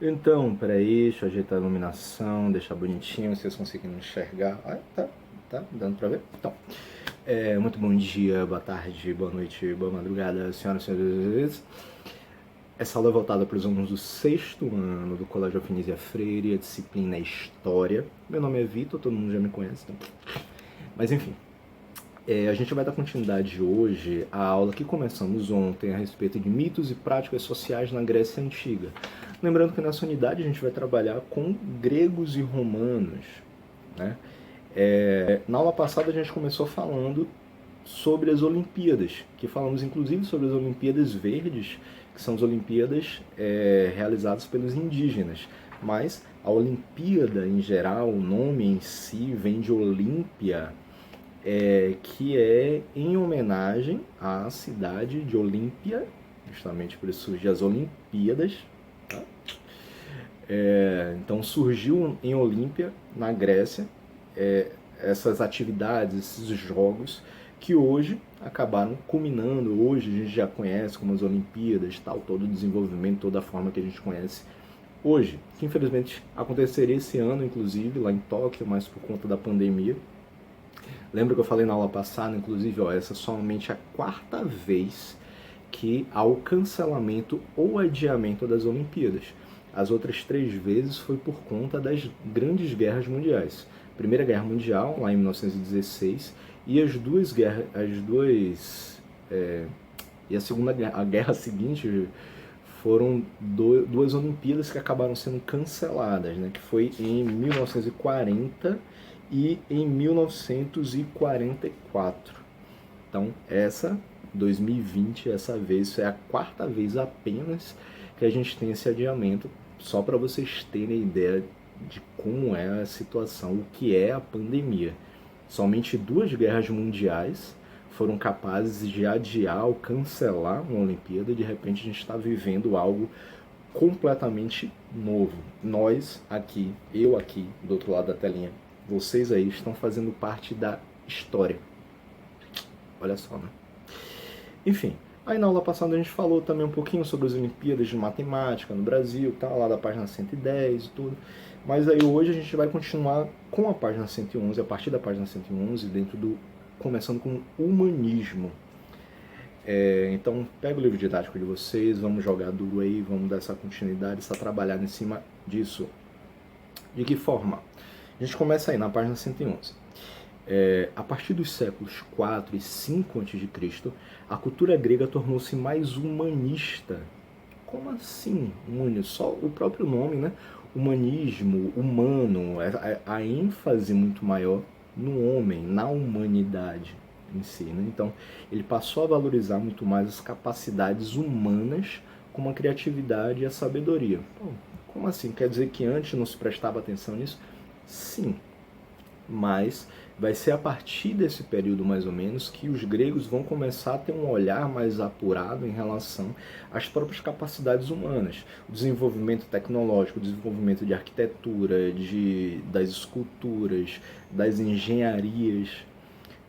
Então, peraí, deixa eu ajeitar a iluminação, deixar bonitinho, vocês conseguindo enxergar. Ah, tá dando pra ver? Então, muito bom dia, boa tarde, boa noite, boa madrugada, senhoras e senhores. Essa aula é voltada para os alunos do sexto ano do Colégio Alfinísia Freire, a disciplina é História. Meu nome é Vitor, todo mundo já me conhece, então. Mas enfim, a gente vai dar continuidade hoje à aula que começamos ontem a respeito de mitos e práticas sociais na Grécia Antiga. Lembrando que nessa unidade a gente vai trabalhar com gregos e romanos, né? Na aula passada a gente começou falando sobre as Olimpíadas, que falamos inclusive sobre as Olimpíadas Verdes, que são as Olimpíadas realizadas pelos indígenas. Mas a Olimpíada em geral, o nome em si vem de Olímpia, que é em homenagem à cidade de Olímpia, justamente por isso surgem as Olimpíadas. Tá? Então surgiu em Olímpia, na Grécia, essas atividades, esses jogos, que hoje acabaram culminando, hoje a gente já conhece como as Olimpíadas, tal, todo o desenvolvimento, toda a forma que a gente conhece hoje, que infelizmente aconteceria esse ano, inclusive, lá em Tóquio, mas por conta da pandemia. Lembra que eu falei na aula passada, inclusive, essa é somente a quarta vez que há o cancelamento ou adiamento das Olimpíadas. As outras 3 vezes foi por conta das grandes guerras mundiais. Primeira Guerra Mundial, lá em 1916, e e a Segunda Guerra, a guerra seguinte, foram duas Olimpíadas que acabaram sendo canceladas, né? Que foi em 1940 e em 1944. Então, 2020, essa vez, é a quarta vez apenas que a gente tem esse adiamento, só para vocês terem ideia de como é a situação, o que é a pandemia. Somente 2 guerras mundiais foram capazes de adiar ou cancelar uma Olimpíada, e de repente a gente está vivendo algo completamente novo. Nós aqui, eu aqui, do outro lado da telinha, vocês aí estão fazendo parte da história. Olha só, né? Enfim, aí na aula passada a gente falou também um pouquinho sobre as Olimpíadas de Matemática no Brasil, tá lá da página 110 e tudo. Mas aí hoje a gente vai continuar com a página 111, a partir da página 111, começando com humanismo. Então, pega o livro didático de vocês, vamos jogar duro aí, vamos dar essa continuidade, essa trabalhada em cima disso. De que forma? A gente começa aí na página 111. A partir dos séculos 4 e 5 a.C., a cultura grega tornou-se mais humanista. Como assim? Só o próprio nome, né? Humanismo, humano, a ênfase muito maior no homem, na humanidade em si. Né? Então, ele passou a valorizar muito mais as capacidades humanas, como a criatividade e a sabedoria. Pô, como assim? Quer dizer que antes não se prestava atenção nisso? Sim, mas vai ser a partir desse período mais ou menos que os gregos vão começar a ter um olhar mais apurado em relação às próprias capacidades humanas, o desenvolvimento tecnológico, o desenvolvimento de arquitetura, das esculturas, das engenharias,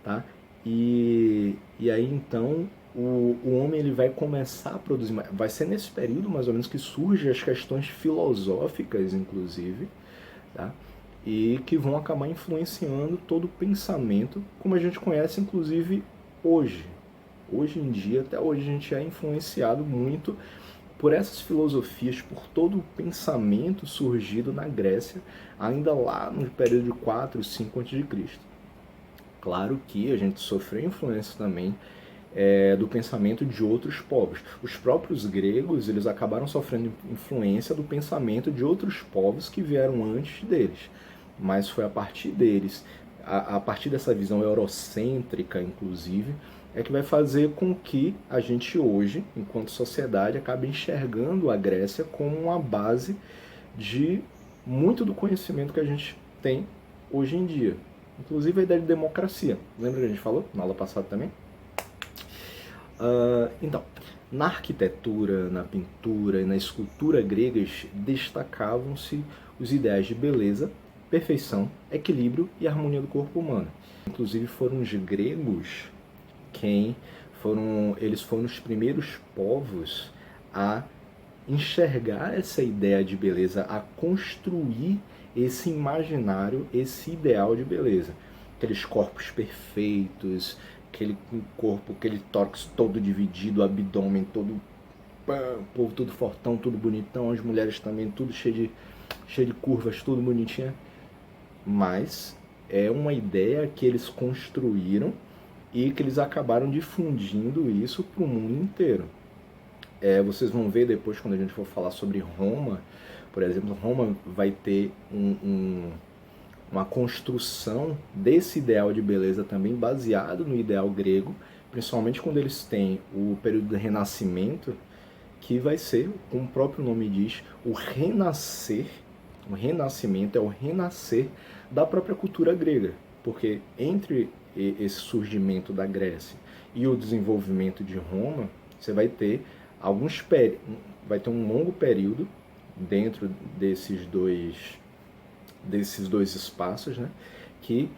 tá? E aí então o homem ele vai começar a produzir, vai ser nesse período mais ou menos que surgem as questões filosóficas, inclusive, tá? E que vão acabar influenciando todo o pensamento, como a gente conhece, inclusive, hoje. Hoje em dia, até hoje, a gente é influenciado muito por essas filosofias, por todo o pensamento surgido na Grécia, ainda lá no período de 4, 5 a.C. Claro que a gente sofreu influência também do pensamento de outros povos. Os próprios gregos eles acabaram sofrendo influência do pensamento de outros povos que vieram antes deles. Mas foi a partir deles, a partir dessa visão eurocêntrica, inclusive, é que vai fazer com que a gente hoje, enquanto sociedade, acabe enxergando a Grécia como uma base de muito do conhecimento que a gente tem hoje em dia. Inclusive a ideia de democracia. Lembra que a gente falou na aula passada também? Então, na arquitetura, na pintura e na escultura gregas destacavam-se os ideais de beleza, perfeição, equilíbrio e harmonia do corpo humano. Inclusive foram os gregos eles foram os primeiros povos a enxergar essa ideia de beleza, a construir esse imaginário, esse ideal de beleza. Aqueles corpos perfeitos, aquele corpo, aquele tórax todo dividido, abdômen todo, o povo tudo fortão, tudo bonitão, as mulheres também tudo cheio de curvas, tudo bonitinha. Mas é uma ideia que eles construíram e que eles acabaram difundindo isso para o mundo inteiro. Vocês vão ver depois, quando a gente for falar sobre Roma, por exemplo, Roma vai ter uma construção desse ideal de beleza também baseado no ideal grego, principalmente quando eles têm o período do Renascimento, que vai ser, como o próprio nome diz, o renascer. O renascimento é o renascer da própria cultura grega, porque entre esse surgimento da Grécia e o desenvolvimento de Roma, você vai ter vai ter um longo período dentro desses dois espaços, né, que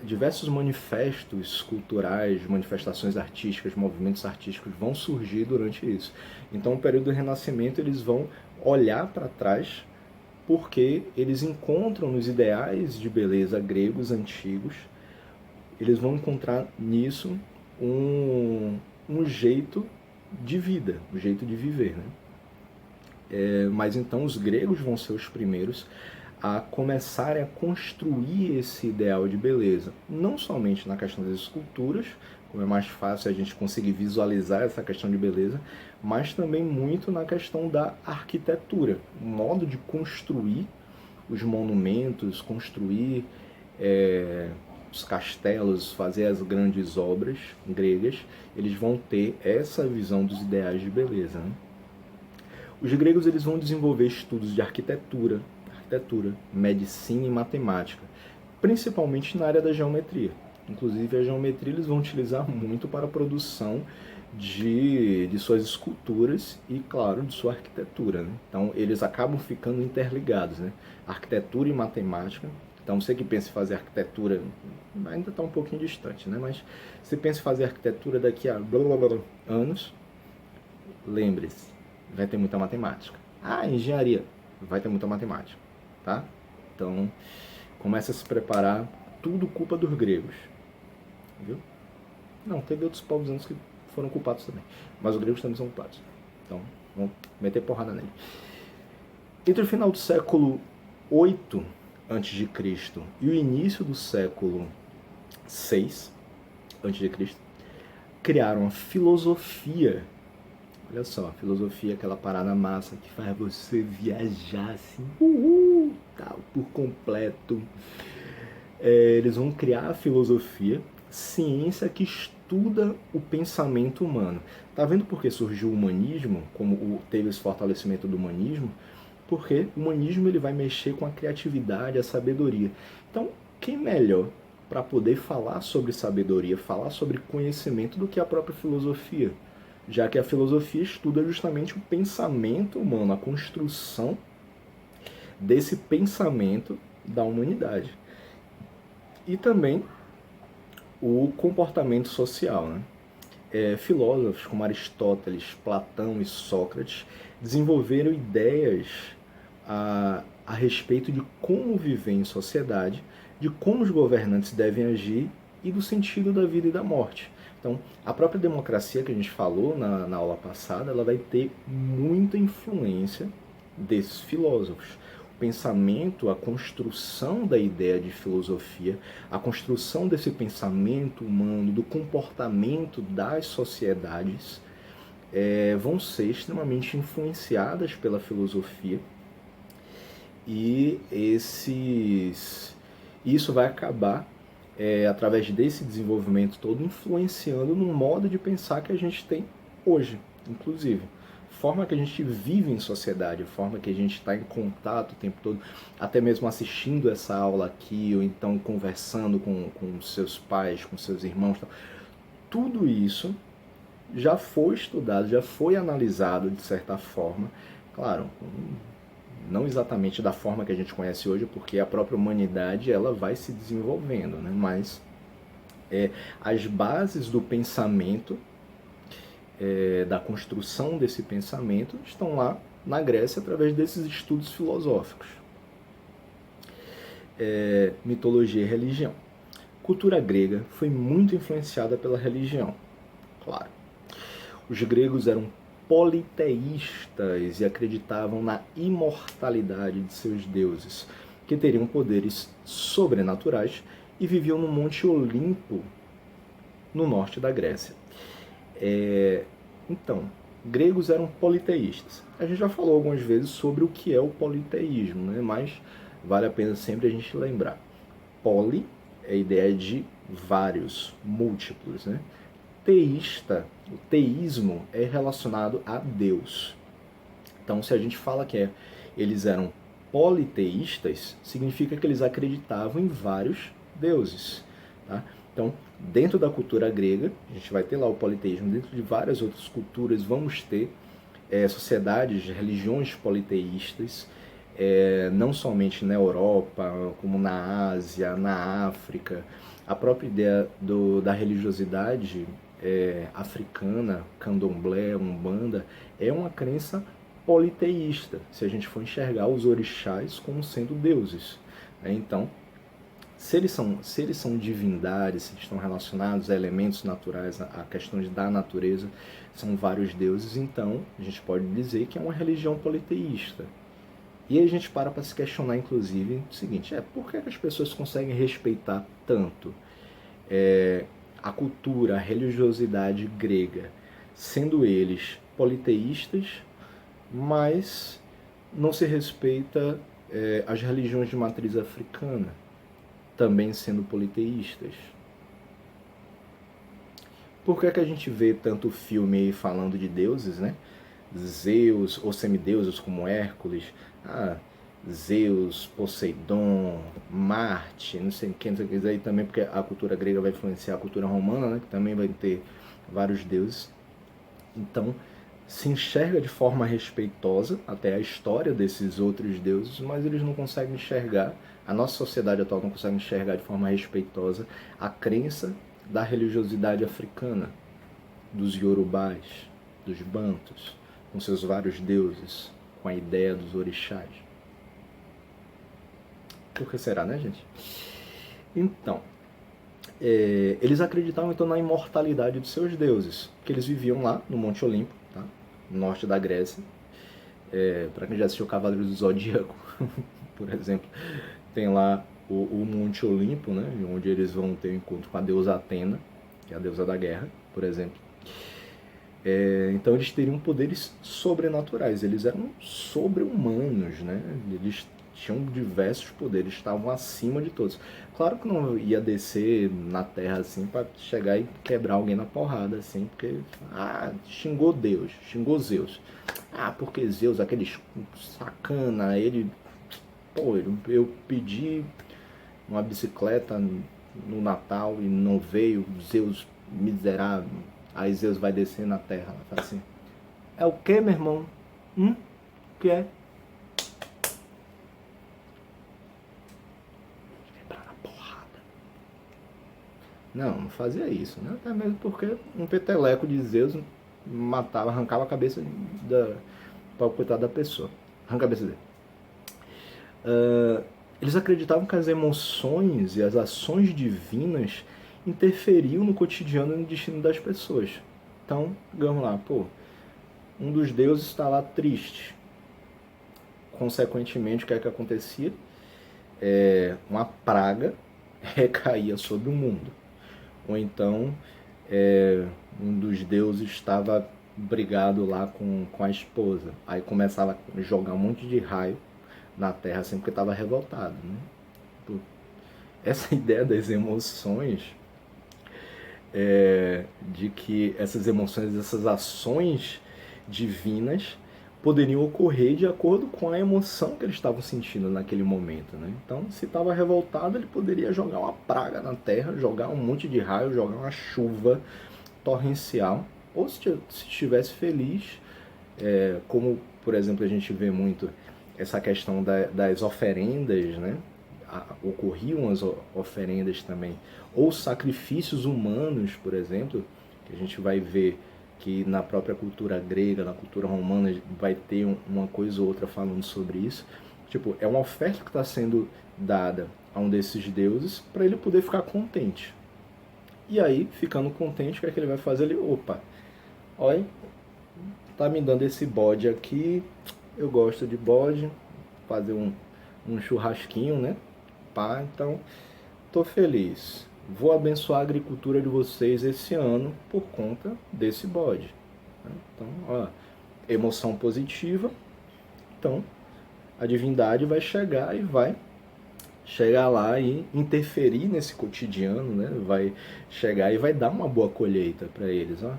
diversos manifestos culturais, manifestações artísticas, movimentos artísticos vão surgir durante isso. Então, o período do Renascimento, eles vão olhar para trás porque eles encontram nos ideais de beleza gregos antigos, eles vão encontrar nisso um jeito de vida, um jeito de viver, né? Mas então os gregos vão ser os primeiros a começarem a construir esse ideal de beleza, não somente na questão das esculturas, como é mais fácil a gente conseguir visualizar essa questão de beleza, mas também muito na questão da arquitetura, o modo de construir os monumentos, construir os castelos, fazer as grandes obras gregas. Eles vão ter essa visão dos ideais de beleza, né? Os gregos eles vão desenvolver estudos de arquitetura, medicina e matemática, principalmente na área da geometria. Inclusive a geometria eles vão utilizar muito para a produção de suas esculturas e, claro, de sua arquitetura, né? Então eles acabam ficando interligados, né? Arquitetura e matemática. Então você que pensa em fazer arquitetura, ainda está um pouquinho distante, né? Mas você pensa em fazer arquitetura daqui a anos, lembre-se, vai ter muita matemática. Engenharia, vai ter muita matemática, tá? Então, começa a se preparar, tudo culpa dos gregos, viu? Não, teve outros povos antes que foram culpados também, mas os gregos também são culpados. Então, vamos meter porrada nele. Entre o final do século 8 a.C. e o início do século 6 a.C., criaram a filosofia. Olha só, a filosofia, aquela parada massa que faz você viajar assim, tal, por completo. Eles vão criar a filosofia, ciência que estuda o pensamento humano. Tá vendo por que surgiu o humanismo, como teve esse fortalecimento do humanismo? Porque o humanismo ele vai mexer com a criatividade, a sabedoria. Então, quem melhor para poder falar sobre sabedoria, falar sobre conhecimento do que a própria filosofia? Já que a filosofia estuda justamente o pensamento humano, a construção desse pensamento da humanidade. E também o comportamento social, né? Filósofos como Aristóteles, Platão e Sócrates desenvolveram ideias a respeito de como viver em sociedade, de como os governantes devem agir e do sentido da vida e da morte. Então, a própria democracia que a gente falou na aula passada, ela vai ter muita influência desses filósofos. O pensamento, a construção da ideia de filosofia, a construção desse pensamento humano, do comportamento das sociedades, vão ser extremamente influenciadas pela filosofia. E isso vai acabar, através desse desenvolvimento todo, influenciando no modo de pensar que a gente tem hoje, inclusive. Forma que a gente vive em sociedade, forma que a gente está em contato o tempo todo, até mesmo assistindo essa aula aqui, ou então conversando com seus pais, com seus irmãos. Tudo isso já foi estudado, já foi analisado de certa forma, claro, não exatamente da forma que a gente conhece hoje, porque a própria humanidade ela vai se desenvolvendo, né? Mas as bases do pensamento da construção desse pensamento estão lá na Grécia através desses estudos filosóficos. Mitologia e religião. Cultura grega foi muito influenciada pela religião, claro. Os gregos eram politeístas e acreditavam na imortalidade de seus deuses, que teriam poderes sobrenaturais e viviam no Monte Olimpo, no norte da Grécia. Então, gregos eram politeístas. A gente já falou algumas vezes sobre o que é o politeísmo, né? Mas vale a pena sempre a gente lembrar. Poli é a ideia de vários, múltiplos, né? Teísta, o teísmo é relacionado a Deus. Então, se a gente fala que eles eram politeístas, significa que eles acreditavam em vários deuses. Tá? Então, dentro da cultura grega, a gente vai ter lá o politeísmo, dentro de várias outras culturas vamos ter sociedades, religiões politeístas, não somente na Europa, como na Ásia, na África. A própria ideia da religiosidade africana, candomblé, umbanda, é uma crença politeísta, se a gente for enxergar os orixás como sendo deuses. Então, se eles são divindades, se eles estão relacionados a elementos naturais, a questões da natureza, são vários deuses, então a gente pode dizer que é uma religião politeísta. E aí a gente para se questionar, inclusive, o seguinte, por que as pessoas conseguem respeitar tanto a cultura, a religiosidade grega, sendo eles politeístas, mas não se respeita as religiões de matriz africana, também sendo politeístas? Por que a gente vê tanto filme aí falando de deuses, né? Zeus, ou semideuses como Hércules, Zeus, Poseidon, Marte, não sei quem, aí também, porque a cultura grega vai influenciar a cultura romana, né, que também vai ter vários deuses. Então, se enxerga de forma respeitosa até a história desses outros deuses, mas eles não conseguem enxergar, a nossa sociedade atual não consegue enxergar de forma respeitosa a crença da religiosidade africana, dos iorubás, dos bantus, com seus vários deuses, com a ideia dos orixás. Por que será, né, gente? Então, eles acreditavam então na imortalidade de seus deuses, que eles viviam lá no Monte Olimpo, tá? No norte da Grécia. Para quem já assistiu Cavaleiros do Zodíaco, por exemplo, tem lá o Monte Olimpo, né, onde eles vão ter um encontro com a deusa Atena, que é a deusa da guerra, por exemplo. Então eles teriam poderes sobrenaturais, eles eram sobre-humanos, né? Eles tinham diversos poderes, estavam acima de todos. Claro que não ia descer na terra assim para chegar e quebrar alguém na porrada, assim, porque xingou Deus, xingou Zeus. Porque Zeus, aquele sacana, eu pedi uma bicicleta no Natal e não veio, Zeus miserável. Aí Zeus vai descer na terra, ela fala assim, é o que, meu irmão? O que é? Quebrar na porrada. Não fazia isso, né? Até mesmo porque um peteleco de Zeus matava, arrancava a cabeça para coitado da pessoa. Arranca a cabeça dele. Eles acreditavam que as emoções e as ações divinas interferiam no cotidiano e no destino das pessoas. Então, digamos lá, um dos deuses está lá triste. Consequentemente, o que é que acontecia? Uma praga recaía sobre o mundo. Ou então, um dos deuses estava brigado lá com a esposa. Aí começava a jogar um monte de raio na terra, assim, porque estava revoltado, né? Essa ideia das emoções, de que essas emoções, essas ações divinas poderiam ocorrer de acordo com a emoção que eles estavam sentindo naquele momento, né? Então, se estava revoltado, ele poderia jogar uma praga na terra, jogar um monte de raio, jogar uma chuva torrencial, ou se estivesse feliz, como, por exemplo, a gente vê muito essa questão das oferendas, né? Ocorriam as oferendas também, ou sacrifícios humanos, por exemplo, que a gente vai ver que na própria cultura grega, na cultura romana, vai ter uma coisa ou outra falando sobre isso. Tipo, é uma oferta que está sendo dada a um desses deuses para ele poder ficar contente. E aí, ficando contente, o que é que ele vai fazer? Ele, opa, olha, tá me dando esse bode aqui, eu gosto de bode, fazer um churrasquinho, né? Pá, então, tô feliz. Vou abençoar a agricultura de vocês esse ano por conta desse bode. Então, ó, emoção positiva. Então, a divindade vai chegar e vai chegar lá e interferir nesse cotidiano, né? Vai chegar e vai dar uma boa colheita para eles, ó.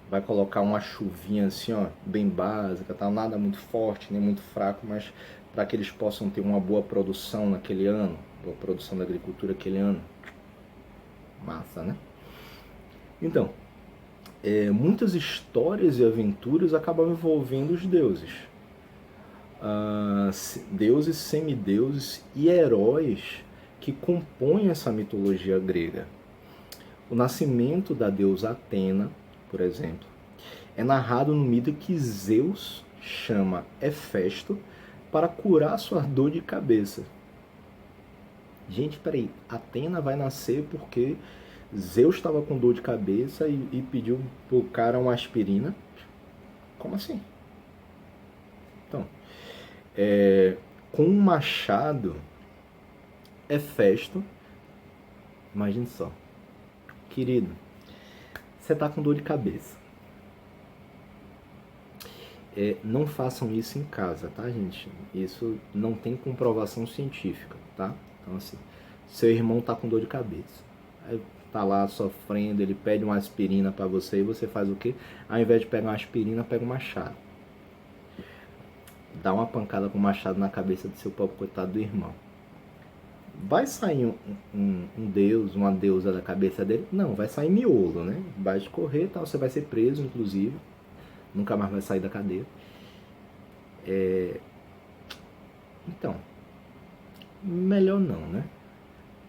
Vai colocar uma chuvinha assim, ó, bem básica, tá? Nada muito forte, nem muito fraco, mas para que eles possam ter uma boa produção naquele ano, boa produção da agricultura naquele ano. Massa, né? Então, muitas histórias e aventuras acabam envolvendo os deuses. Deuses, semideuses e heróis que compõem essa mitologia grega. O nascimento da deusa Atena, por exemplo, é narrado no mito que Zeus chama Hefesto para curar sua dor de cabeça. Gente, peraí, Atena vai nascer porque Zeus estava com dor de cabeça e pediu pro cara uma aspirina? Como assim? Então, com um machado, Hefesto, imagine só, querido, você tá com dor de cabeça. Não façam isso em casa, tá, gente? Isso não tem comprovação científica, tá? Então, assim, seu irmão tá com dor de cabeça. Aí tá lá sofrendo, ele pede uma aspirina pra você e você faz o quê? Ao invés de pegar uma aspirina, pega um machado. Dá uma pancada com o machado na cabeça do seu pobre coitado do irmão. Vai sair um deus, uma deusa da cabeça dele? Não, vai sair miolo, né? Vai escorrer, tal, você vai ser preso, inclusive. Nunca mais vai sair da cadeia. Então, melhor não, né?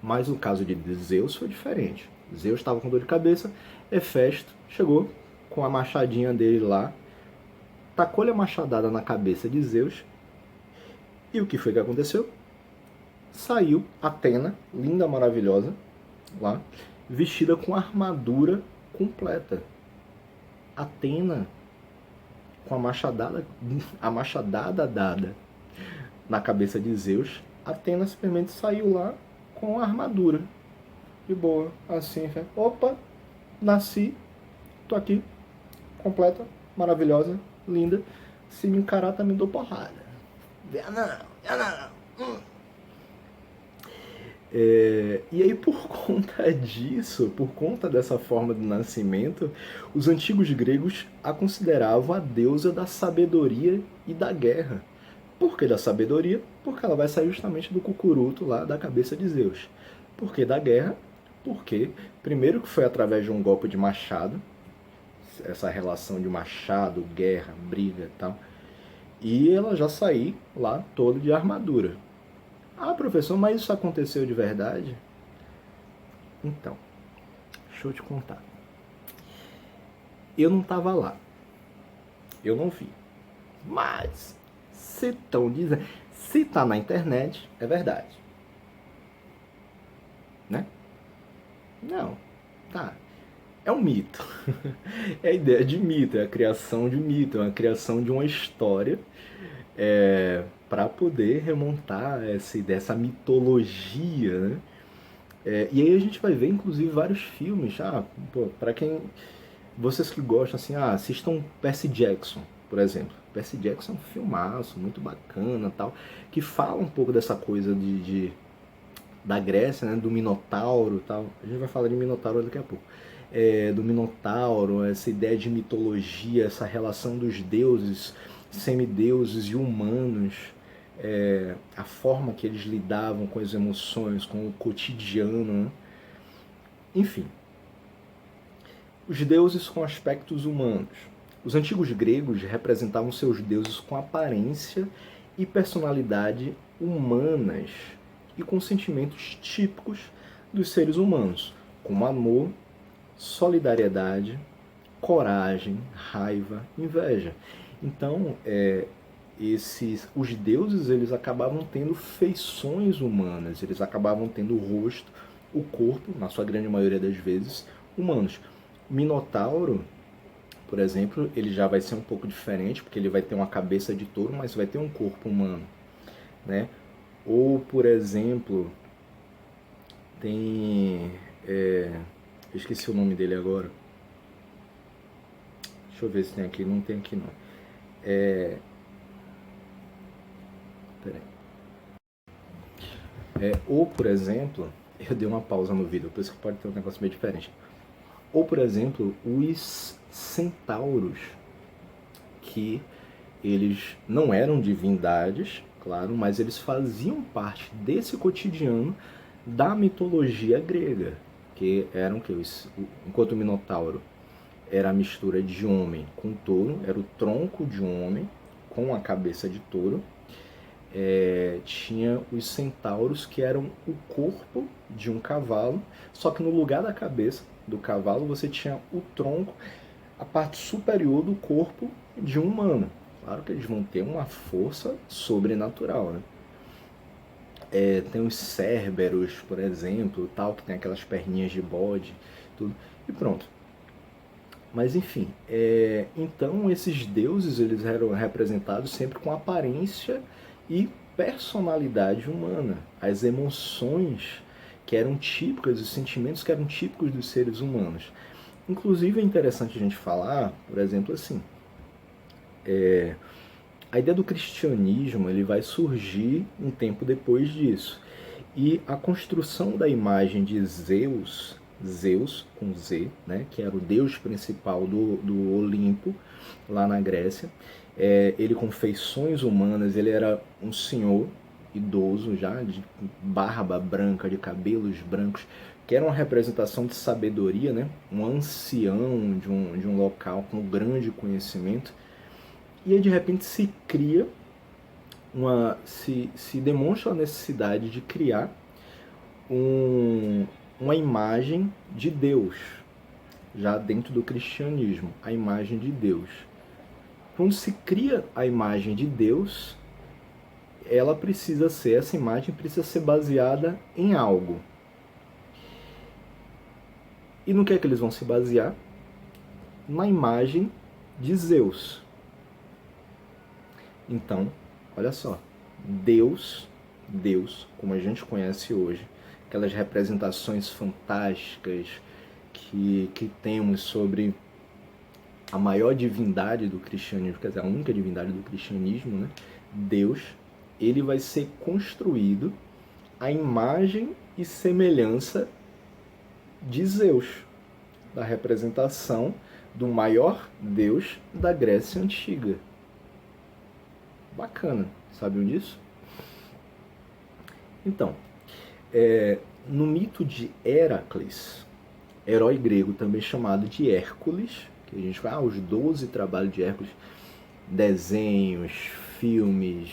Mas o caso de Zeus foi diferente. Zeus estava com dor de cabeça, Hefesto chegou com a machadinha dele lá, tacou-lhe a machadada na cabeça de Zeus. E o que foi que aconteceu? Saiu Atena, linda, maravilhosa, lá, vestida com armadura completa. Atena, com a machadada dada na cabeça de Zeus, Atena simplesmente saiu lá com a armadura. De boa, assim, opa, nasci, tô aqui, completa, maravilhosa, linda. Se me encarar, também dou porrada. Venha não. E aí, por conta disso, por conta dessa forma de nascimento, os antigos gregos a consideravam a deusa da sabedoria e da guerra. Por que da sabedoria? Porque ela vai sair justamente do cucuruto lá da cabeça de Zeus. Por que da guerra? Porque, primeiro que foi através de um golpe de machado, essa relação de machado, guerra, briga e tal, e ela já saiu lá toda de armadura. Ah, professor, mas isso aconteceu de verdade? Então, deixa eu te contar. Eu não estava lá. Eu não vi. Mas, se estão dizendo, se tá na internet, é verdade. Né? Não. Tá. É um mito. É a ideia de mito, é a criação de um mito, é a criação de uma história para poder remontar essa ideia, essa mitologia, né? E aí a gente vai ver, inclusive, vários filmes. Para quem... Vocês que gostam, assim, assistam Percy Jackson, por exemplo. Percy Jackson é um filmaço, muito bacana, tal, que fala um pouco dessa coisa da Grécia, né, do Minotauro, tal. A gente vai falar de Minotauro daqui a pouco. Do Minotauro, essa ideia de mitologia, essa relação dos deuses, semideuses e humanos, a forma que eles lidavam com as emoções, com o cotidiano, né? Enfim. Os deuses com aspectos humanos. Os antigos gregos representavam seus deuses com aparência e personalidade humanas e com sentimentos típicos dos seres humanos, como amor, solidariedade, coragem, raiva, inveja. Então, os deuses, eles acabavam tendo feições humanas, eles acabavam tendo o rosto, o corpo, na sua grande maioria das vezes, humanos. Minotauro, por exemplo, ele já vai ser um pouco diferente, porque ele vai ter uma cabeça de touro, mas vai ter um corpo humano, né? Ou, por exemplo, tem... eu esqueci o nome dele agora. Deixa eu ver se tem aqui. Não tem aqui, não. Peraí. Ou, por exemplo, eu dei uma pausa no vídeo, por isso que pode ter um negócio meio diferente. Ou, por exemplo, os centauros, que eles não eram divindades, claro, mas eles faziam parte desse cotidiano da mitologia grega, que eram que enquanto o Minotauro era a mistura de homem com touro, era o tronco de um homem com a cabeça de touro. Tinha os centauros, que eram o corpo de um cavalo, só que no lugar da cabeça do cavalo você tinha o tronco, a parte superior do corpo de um humano. Claro que eles vão ter uma força sobrenatural, né? Tem os Cérberos, por exemplo, tal, que tem aquelas perninhas de bode, tudo, e pronto. Mas enfim, então esses deuses, eles eram representados sempre com aparência e personalidade humana. As emoções que eram típicas, os sentimentos que eram típicos dos seres humanos. Inclusive é interessante a gente falar, por exemplo, assim, a ideia do cristianismo, ele vai surgir um tempo depois disso. E a construção da imagem de Zeus com Z, né, que era o deus principal do Olimpo, lá na Grécia, ele com feições humanas, ele era um senhor idoso já, de barba branca, de cabelos brancos, que era uma representação de sabedoria, né, um ancião de um local com grande conhecimento. E aí de repente se cria se demonstra a necessidade de criar uma imagem de Deus, já dentro do cristianismo, a imagem de Deus. Quando se cria a imagem de Deus, essa imagem precisa ser baseada em algo. E no que é que eles vão se basear? Na imagem de Zeus. Então, olha só, Deus, como a gente conhece hoje, aquelas representações fantásticas que temos sobre a maior divindade do cristianismo, quer dizer, a única divindade do cristianismo, né? Deus, ele vai ser construído à imagem e semelhança de Zeus, da representação do maior Deus da Grécia Antiga. Bacana, sabiam disso? Então, no mito de Heracles, herói grego também chamado de Hércules, que a gente fala, os 12 trabalhos de Hércules, desenhos, filmes,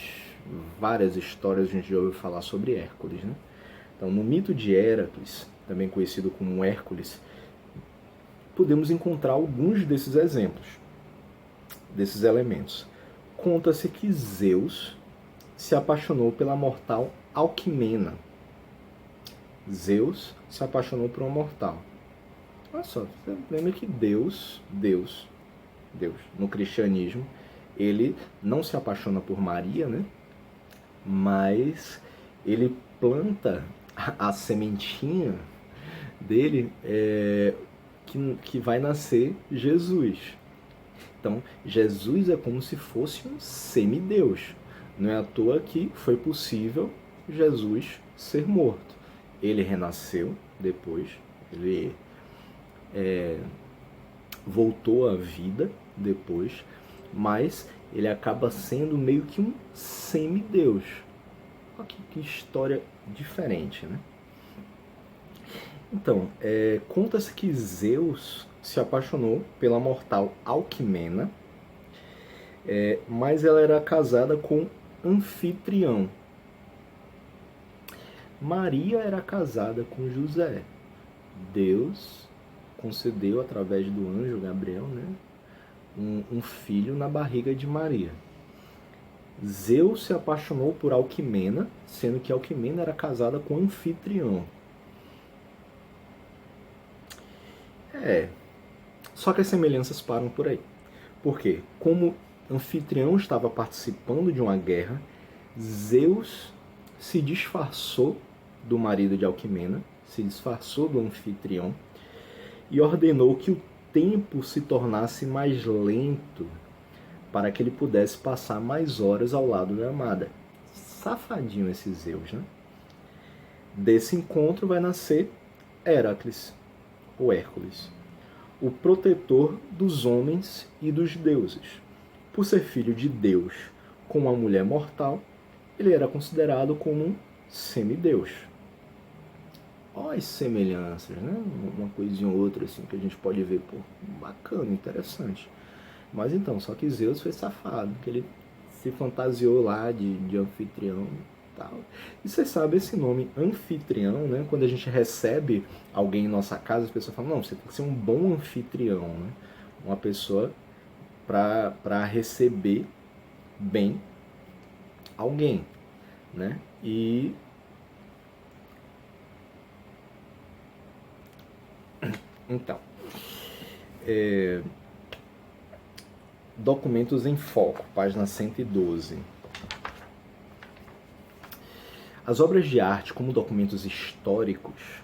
várias histórias a gente já ouviu falar sobre Hércules, né? Então, no mito de Heracles, também conhecido como Hércules, podemos encontrar alguns desses exemplos, desses elementos. Conta-se que Zeus se apaixonou pela mortal Alquimena. Zeus se apaixonou por uma mortal. Olha só, você lembra que Deus, no cristianismo, ele não se apaixona por Maria, né? Mas ele planta a sementinha dele que vai nascer Jesus. Então, Jesus é como se fosse um semideus. Não é à toa que foi possível Jesus ser morto. Ele renasceu depois, ele voltou à vida depois, mas ele acaba sendo meio que um semideus. Olha que história diferente, né? Então, conta-se que Zeus se apaixonou pela mortal Alquimena, mas ela era casada com Anfitrião. Maria era casada com José. Deus concedeu, através do anjo Gabriel, né, um filho na barriga de Maria. Zeus se apaixonou por Alquimena, sendo que Alquimena era casada com Anfitrião. Só que as semelhanças param por aí. Por quê? Como Anfitrião estava participando de uma guerra, Zeus se disfarçou do marido de Alquimena, se disfarçou do Anfitrião e ordenou que o tempo se tornasse mais lento para que ele pudesse passar mais horas ao lado da amada. Safadinho esse Zeus, né? Desse encontro vai nascer Heracles, ou Hércules, o protetor dos homens e dos deuses. Por ser filho de Deus com uma mulher mortal, ele era considerado como um semideus. Olha as semelhanças, né? Uma coisinha ou outra assim que a gente pode ver, pô, bacana, interessante. Mas então, só que Zeus foi safado, que ele se fantasiou lá de anfitrião e tal. E você sabe esse nome anfitrião, né? Quando a gente recebe alguém em nossa casa, as pessoas falam, não, você tem que ser um bom anfitrião, né? Uma pessoa para receber bem alguém, né? E então, documentos em foco, página 112. As obras de arte como documentos históricos,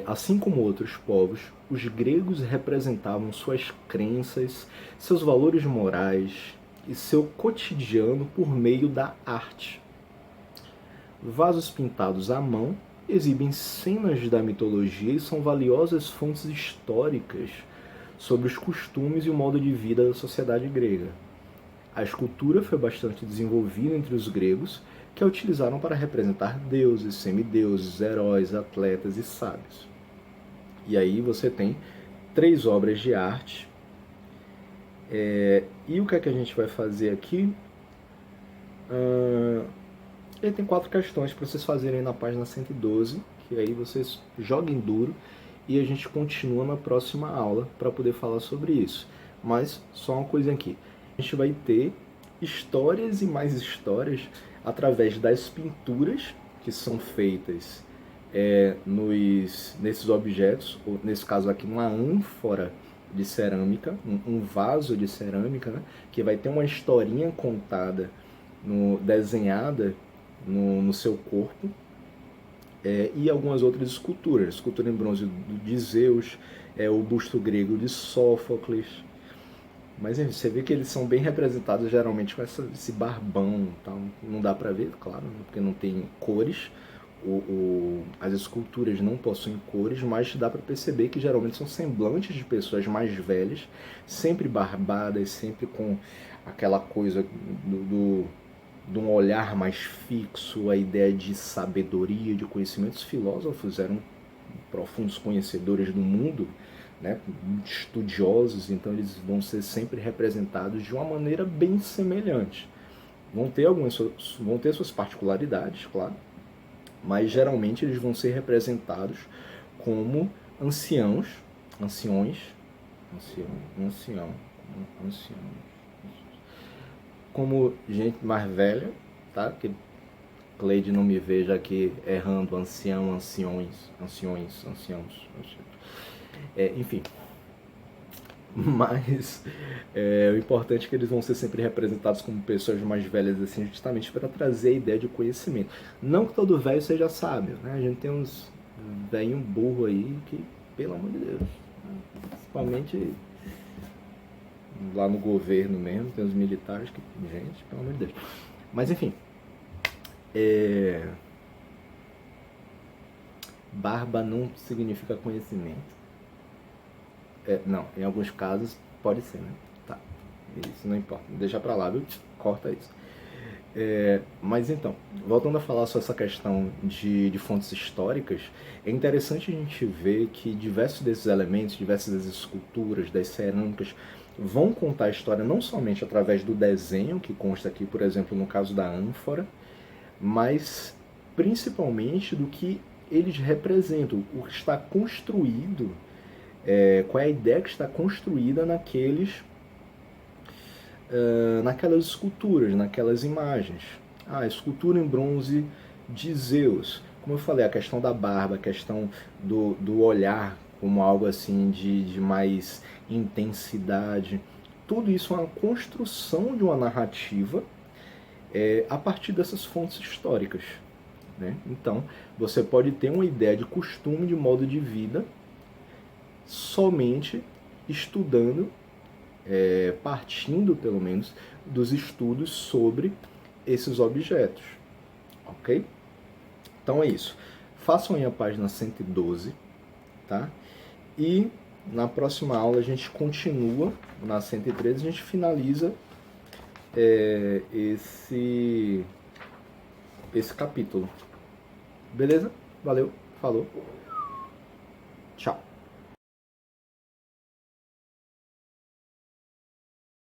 assim como outros povos, os gregos representavam suas crenças, seus valores morais e seu cotidiano por meio da arte. Vasos pintados à mão exibem cenas da mitologia e são valiosas fontes históricas sobre os costumes e o modo de vida da sociedade grega. A escultura foi bastante desenvolvida entre os gregos, que a utilizaram para representar deuses, semideuses, heróis, atletas e sábios. E aí você tem 3 obras de arte. E o que é que a gente vai fazer aqui? Ele tem 4 questões para vocês fazerem na página 112, que aí vocês joguem duro e a gente continua na próxima aula para poder falar sobre isso. Mas só uma coisa aqui, a gente vai ter histórias e mais histórias através das pinturas que são feitas nesses objetos, ou nesse caso aqui uma ânfora de cerâmica, um vaso de cerâmica, né, que vai ter uma historinha contada, desenhada no seu corpo, e algumas outras esculturas, escultura em bronze de Zeus, o busto grego de Sófocles. Mas você vê que eles são bem representados geralmente com esse barbão, tal. Não dá pra ver, claro, porque não tem cores, as esculturas não possuem cores, mas dá pra perceber que geralmente são semblantes de pessoas mais velhas, sempre barbadas, sempre com aquela coisa de um olhar mais fixo, a ideia de sabedoria, de conhecimentos. Os filósofos eram profundos conhecedores do mundo, né, estudiosos, então eles vão ser sempre representados de uma maneira bem semelhante. Vão ter suas particularidades, claro, mas geralmente eles vão ser representados como anciãos, como gente mais velha, tá? Que Cleide não me veja aqui errando, anciãos. Enfim. Mas o importante é que eles vão ser sempre representados como pessoas mais velhas, assim, justamente para trazer a ideia de conhecimento. Não que todo velho seja sábio, né? A gente tem uns velhinho burro aí que, pelo amor de Deus, né? Principalmente lá no governo mesmo, tem os militares que, gente, pelo amor de Deus. Mas enfim, barba não significa conhecimento. Não, em alguns casos pode ser, né? Tá, isso não importa, deixa pra lá, viu? Corta isso. Mas então, voltando a falar sobre essa questão de fontes históricas, é interessante a gente ver que diversos desses elementos, diversas das esculturas, das cerâmicas, vão contar a história não somente através do desenho, que consta aqui, por exemplo, no caso da ânfora, mas principalmente do que eles representam, o que está construído qual é a ideia que está construída naquelas esculturas, naquelas imagens. A escultura em bronze de Zeus. Como eu falei, a questão da barba, a questão do olhar como algo assim de mais intensidade. Tudo isso é uma construção de uma narrativa a partir dessas fontes históricas. Né? Então, você pode ter uma ideia de costume, de modo de vida, somente estudando, partindo pelo menos dos estudos sobre esses objetos, ok? Então é isso. Façam aí a página 112, tá? E na próxima aula a gente continua, na 113 a gente finaliza esse capítulo. Beleza? Valeu, falou, tchau.